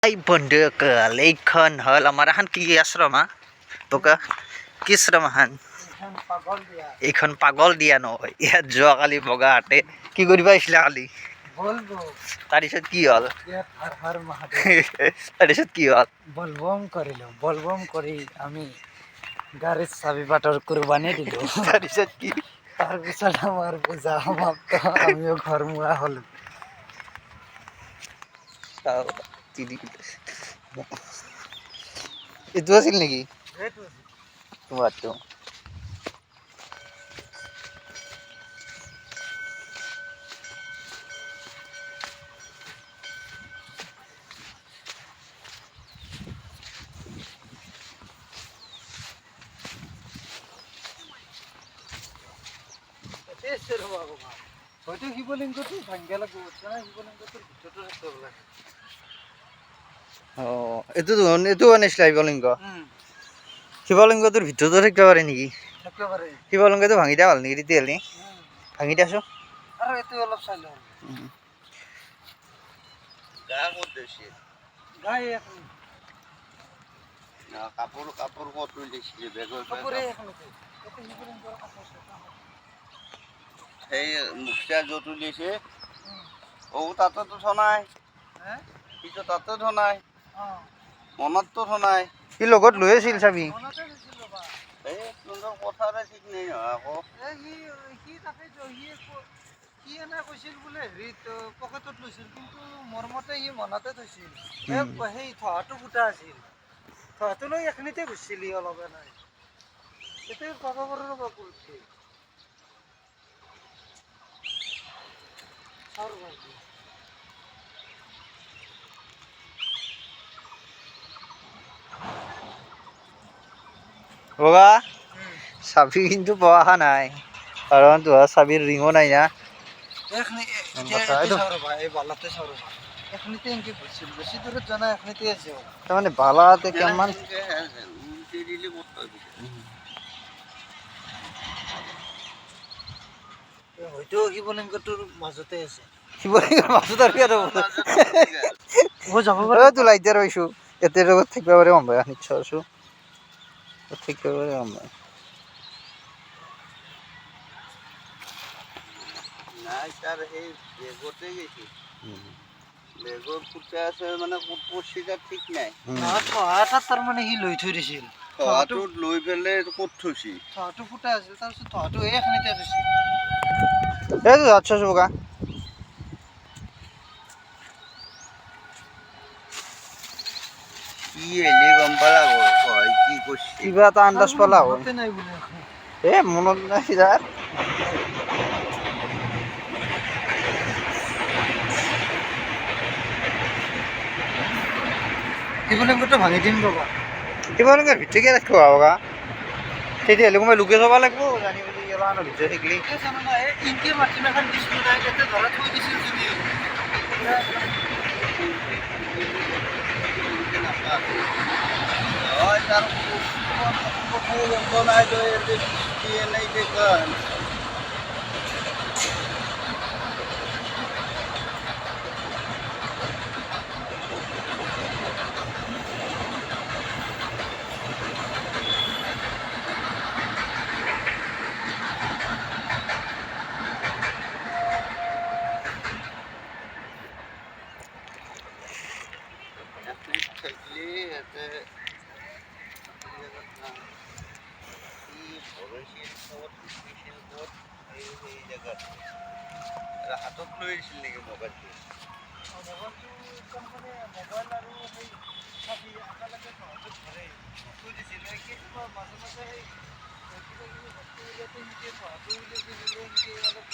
Hai bondegel, এইখন হ'ল আমাৰ এখন কি আশ্ৰম হা বগা কি আশ্ৰম এখন এইখন পাগল দিয়া নহয় ইয়াত যোৱাকালি বগাহাতে কি কৰিব আহিছিলা কালি তাৰপিছত কি হ'ল তাৰপিছত কি হ'ল বলবম কৰিলো বলবম কৰি আমি গাড়ীত চাবি বাটৰ কুৰবানী দিলো তাৰপিছত কি তাৰপিছত আমাৰ পূজা সমাপ্ত আমিও ঘৰ মুৱা হলো এইটো আছিল নেকি তোমাৰটো হয়তো শিৱলিংগটো ভাঙ্গা লাগব শিৱলিংগটোৰ ভিতৰতো ৰাখিব লাগে এইটো আনিছিলা শিৱলিংগটোৰ ভিতৰতো থাকিব পাৰে নেকি থাকিব পাৰে শিৱলিংগটো ভাঙি দিয়া ভাল নেকি তেতিয়াহ'লে ভাঙি দিয়াছো আৰু এইটো অলপ চাই লওঁ কাপোৰ ক'ত তুলিছিলে বেগৰ সেই মুখিয়া য'ত উলিয়াইছে তাতেতো থনাই সিটো তাতে থনাই মনততো থনাই সি লগত লৈ আছিল চাবি এই তোৰ কথাৰে ঠিক নাই আকৌ সি এনে কৈছিল বোলে হেৰিত পকেটত লৈছিল কিন্তু মোৰ মতে সি মনতে থৈছিল সেই থোৱাটো ফুটা আছিল থোৱাটো লৈ এখিনিতে ঘুৰছিলি অলপ নাই সেইটো পাব পাৰোঁ ৰ'বা পৰীক্ষা বগা চাবি কিন্তু পোৱা নাই কাৰণ তোহাৰ চাবিৰ ৰিঙো নাই না তাৰমানে বালাতে কিমান হয়তো শিৱলিংগটোৰ মাজতে আছে শিৱলিংগৰ মাজত আৰু যাব পাৰে তো লাইতে ৰৈছো ইয়াতে লগত থাকিব পাৰে গম পাই নিশ্চয় আছো থাকিব পাৰে গম পাই নাই তাৰ সেই বেগতে গৈছে বেগৰ ফুটা আছে মানে ক'ত পৰছি তাৰ ঠিক নাই তাৰমানে সি লৈ থৈ দিছিল থোৱাটোত লৈ পেলাই ক'ত থৈছি থোৱাটো ফুটা আছিল তাৰপিছত থোৱাটো এইখিনিতে থৈছিল এইটো আচ্ছা বগা কি এলি গম পালা হয় কি কৰিছে কিবা এটা আন্দাজ পালা হয় মনতে নাই বোলে মনত নাই যাৰ শিৱলিংগটো ভাঙি দিম ৰ'বা শিৱলিংগৰ ভিতৰকে ৰাখিব বগা তেতিয়াহ'লে কোনোবাই লুকে যাব লাগিব জানি বুজি গেলাখনৰ ভিতৰত থাকিলে ইনকে মাটিম এখন দিছিলোঁ নাই ইয়াতে ধৰা থৈ দিছিল যদি হয় তাৰ কথা নাই নাই দেখান থাকলে ইয়াতে হাতত লৈ আহিছিল নেকি মোবাইলটো মোবাইল আৰু সেই চাবি একেলগে হাতত ধৰে থৈ দিছিল কেতিয়াবা মাজে মাজে সেই কিবা কিবি বস্তু উলিয়াওঁতে সেনেকৈ থোৱাটো উলিয়াইছিল অলপ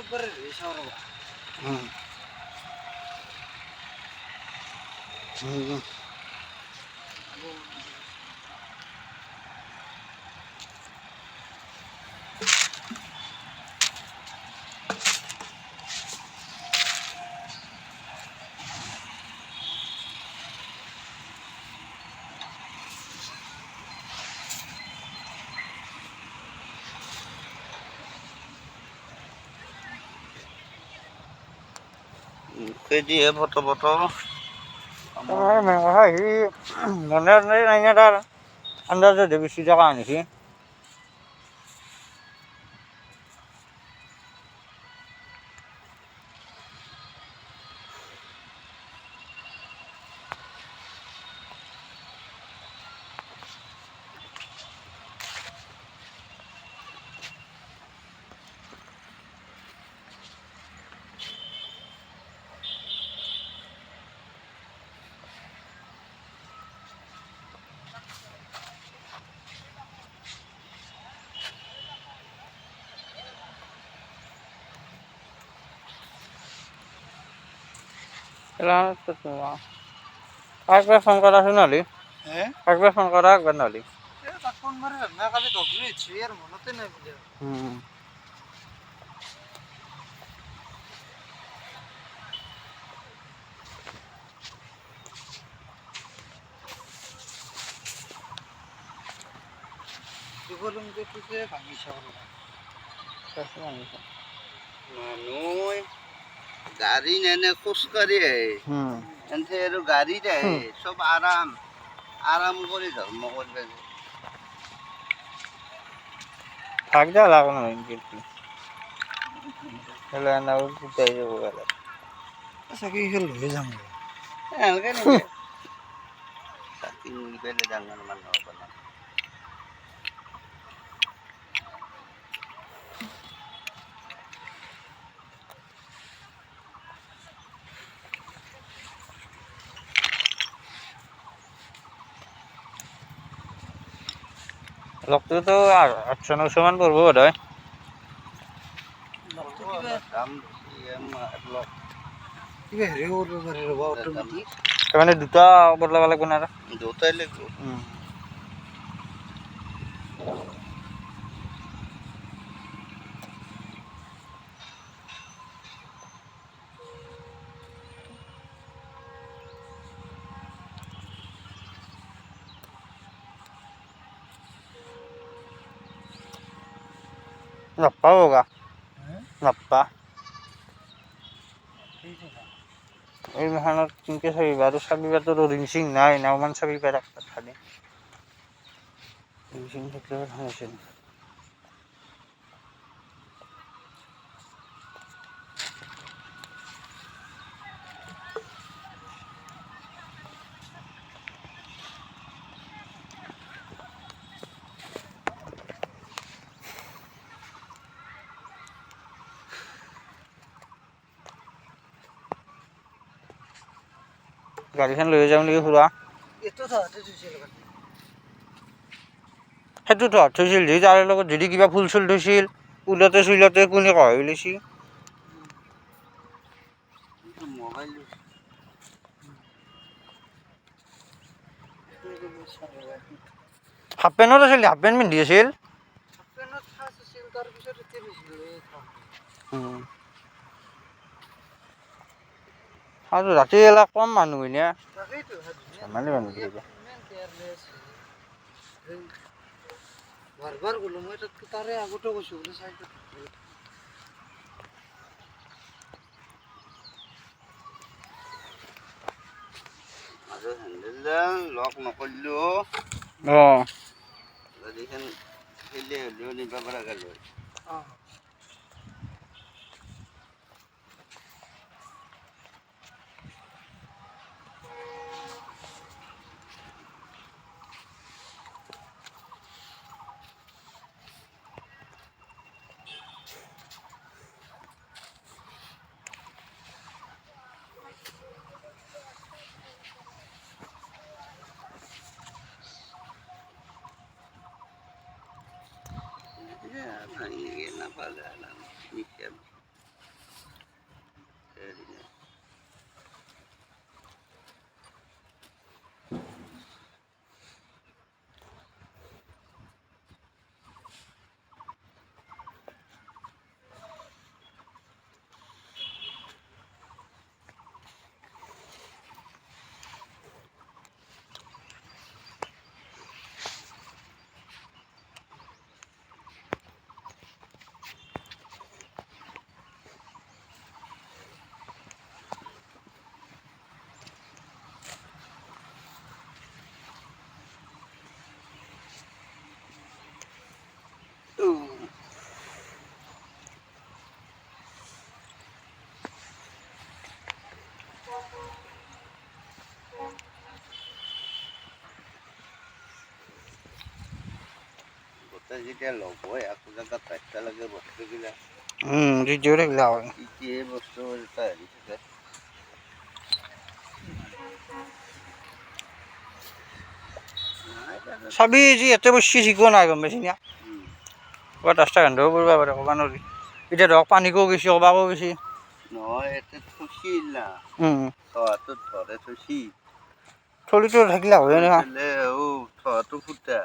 একবারে রেস আর মুখে দিয়ে ফটো ফটো মেন কথা সি মনে নাই না তাৰ আন্দাজত বেছি টকা আনিছে একবাৰ ফোন কৰাচোন নহ'লে হ্যাঁ একবাৰ ফোন কৰা একবাৰ নহ'লে তাক ফোন মারি না কালি দগরি ছি আর মনতে নাই বলে দুবলুম যে তুই ভাঙি চাও মানুহ গাড়ী নেনে খোজকাঢ়ি আহে এনতে আৰু গাড়ীত আহে চব আৰাম আৰাম কৰি ধৰ্ম কৰিব যায় থাক যা লাভ নহয় কিন্তু হেলে না উঠাই যাব গেলে চাকি খেল লৈ যাম এনেকে নেকি চাকি নি পেলাই ডাঙৰ মানুহ হ'ব না লগটোতো 800-900 মান পৰিব বোধহয় দাম লগ কিবা হেৰি কৰিব পাৰি ৰ'বা অট'মেটিক তাৰমানে দুটা বদলাব লাগিব না দুটাই লাগিব নাপাব গা নাপা এই মাহানত কিনকে চাবিবা আৰু চাবিবাতো ৰিং চিং নাই নাওমান চাবিবা ৰাস্তাত খালি ৰিং চিং থাকিলে ভাল আছিল গাড়ীখন লৈ যাওঁ নেকি খুৰা এইটো তহঁতে থৈছিল সেইটো তহঁত থৈছিল যে তাৰে লগত যদি কিবা ফুল চুল থৈছিল উলতে চুলতে কোনে কহাই লৈছি মোবাইল হাফ পেণ্টত আছিল হাফ পেণ্ট পিন্ধি আছিল ট্ৰেইনত ফাৰ্ষ্ট আছিল তাৰপিছত এতিয়া লৈছিলোঁ আৰু ৰাতি এলা কম মানুহ হয় না তাকেইতো ধেমালি মানুহ ইমান কেয়াৰলেছ বাৰ গ'লো মই তাতকৈ তাৰে আগতে কৈছোঁ বোলে চাইকেল আৰু হেণ্ডেলডাল লক নকৰিলেও অঁ গাড়ীখন খেলি হ'লেও নিব পৰা গ'ল অঁ ভাঙি নাপালে হেৰি নাই। গোটেই যেতিয়া লগ হৈ একো জেগাত ৰাখিব লাগে বস্তুবিলাক ৰিজুৱে থাকিলা হয় কি কি বস্তু এটা হেৰি থাকে। নাই বাৰু। চাবি যি ইয়াতে বস্তু শিকোৱা নাই গম পাইছি না ক'ৰবাত ৰাস্তা গান্ধেও কৰিব পাৰে ক'ব নোৱাৰি এতিয়া ধৰক পানীকো গৈছে ক'বাকো গৈছে নহয় ইয়াতে থৈছিল না থোৱাটোত ধৰে থৈছি থলিটো থাকিলা হয় না থোৱাটো ফুটা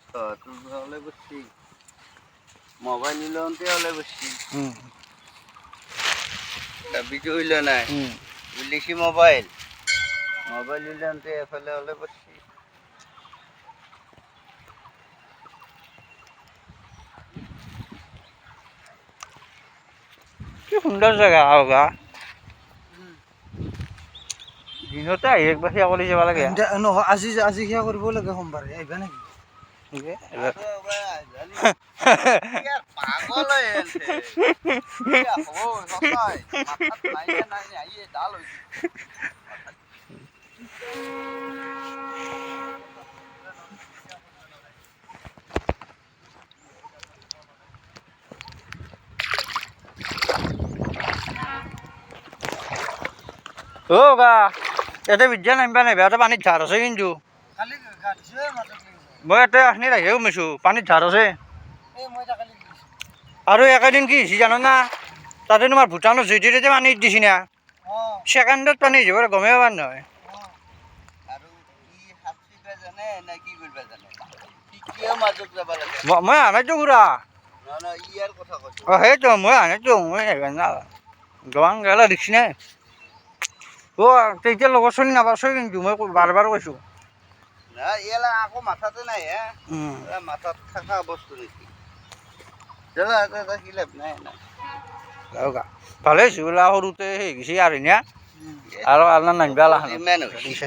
থোৱাটো হ'লে বসছি মোবাইল নিলওঁতে হ'লে বসছি চাবিটো হইল নাই বুলিছি মোবাইল মোবাইল নিলওঁতে এফালে হ'লে বসছি কি সুন্দৰ জেগা হগা দিনতে আহি একবাৰ সেয়া কৰি যাব লাগে নহয় আজি আজি সেয়া কৰিব লাগে সোমবাৰে আহিবা নেকি পাগল হৈ আছে গা ইয়াতে বিদ্যা নামিবা নাই ইয়াতে পানীত ধাৰ আছে কিন্তু কালি গাড়ীছে মাজত মই ইয়াতে আখিনি আহিও সোমাইছোঁ পানীত ধাৰ আছে এই মই কালি গৈছোঁ আৰু একেদিন কি হৈছে জানো না তাতে তোমাৰ ভূটানৰ জুইটিতে পানী দিছি না অঁ ছেকেণ্ডত পানী যাব গমেই পাৰ নহয় অঁ আৰু কি সাঁতুৰিব জানে নে কি কৰিব জানে কিয় মাজত যাব লাগে মই আনাইতো ঘূৰা নহয় নহয় ইয়াৰ কথা কৈছো অঁ সেইটো মই আনাইতো মই গৱাং গেলা দেখিছি নাই তেতিয়া লগত চলি নাপাৰছোৱে কিন্তু মই বাৰ বাৰ কৈছোঁ নাই ইয়ালে আকৌ মাথাতে নাই হে মাথাত থকা বস্তু নেকি শিলাপ নাই নাই ভালে হৈছে বোলা সৰুতে সেই গৈছে আৰু এনে আৰু আলনা নামিবা ইমান হৈছে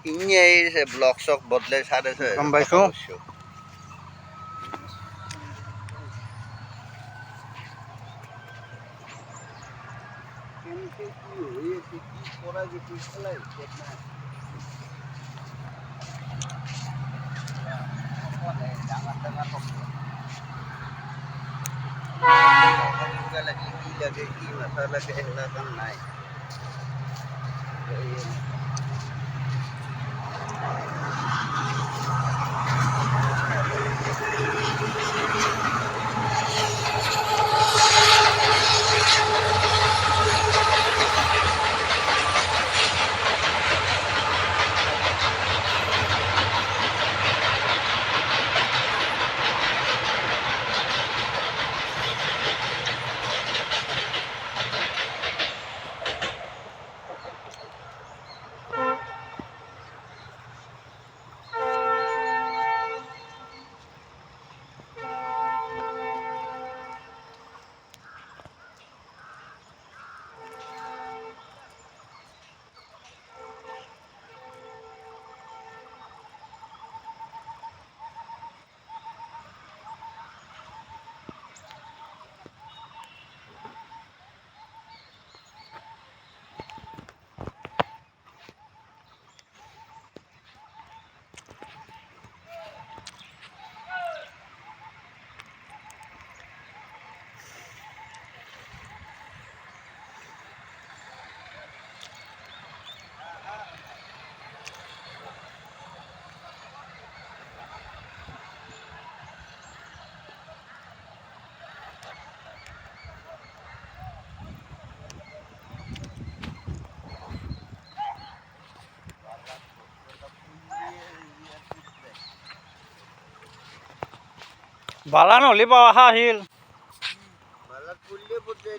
ইনি আহিছে ব্লক চক বদলাই চাৰে গম পাইছোঁ কেনেকে কি হৈ আছে কি কৰা গৈছে খেলাই নাই ডাঙৰ ডাঙৰ লাগে কি লাগে কি মাথা লাগে সেইগিলা কাম নাই বালা নহ'লে পাৱা আহিল বালাত পৰিলে পৰ্যায়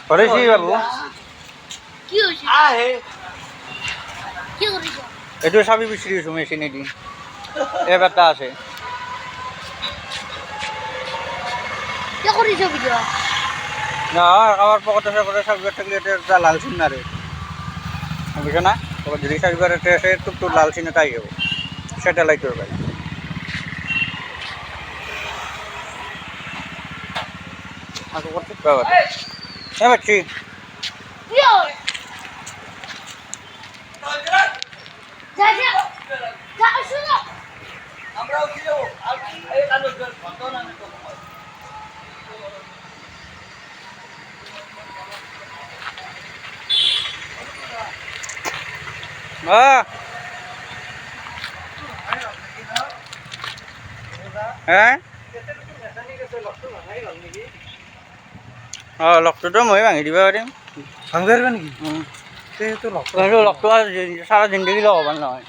কৰিছি বাবু এইটো চাবি বিচৰি আছো মেচিনেদি এপ এটা আছে নহয় কাৰোবাৰ পকেটে চকেটে চাবিবাৰ থাকিলে এটা লাল চিন মাৰে বুজিছ না যদি চাবিবাৰ এটা আছে তোৰ লাল চিন এটা আহি যাব ছেটেলাইটৰ পাই aku kortik bawah. Sama sih. Yo. Jaja. Jaja suno. Amra ujiyo. Ayo kalau jual foto nanti kok. Ah. Eh? লগটোতো মই ভাঙি দিব পাৰিম ভাঙি পাৰিবা নেকি সেইটো লগটো সাৰা জিন্দগী লগ হ'ব নহয়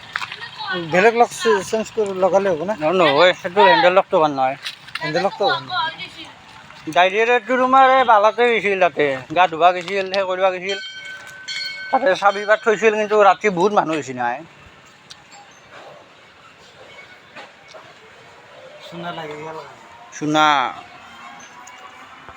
বেলেগ লগ চেঞ্জ কৰি লগালে হ'ব না নহয় সেইটো হেণ্ডেল লগটো ভাল নহয় হেণ্ডেল লগটো ডাইৰেক্টটো তোমাৰ এই বালাতে গৈছিল তাতে গা ধুবা গৈছিল সেই কৰিব গৈছিল তাতে চাবি পাত থৈছিল কিন্তু ৰাতি বহুত মানুহ হৈছে নাই চুনা লাগি গ'ল চুনা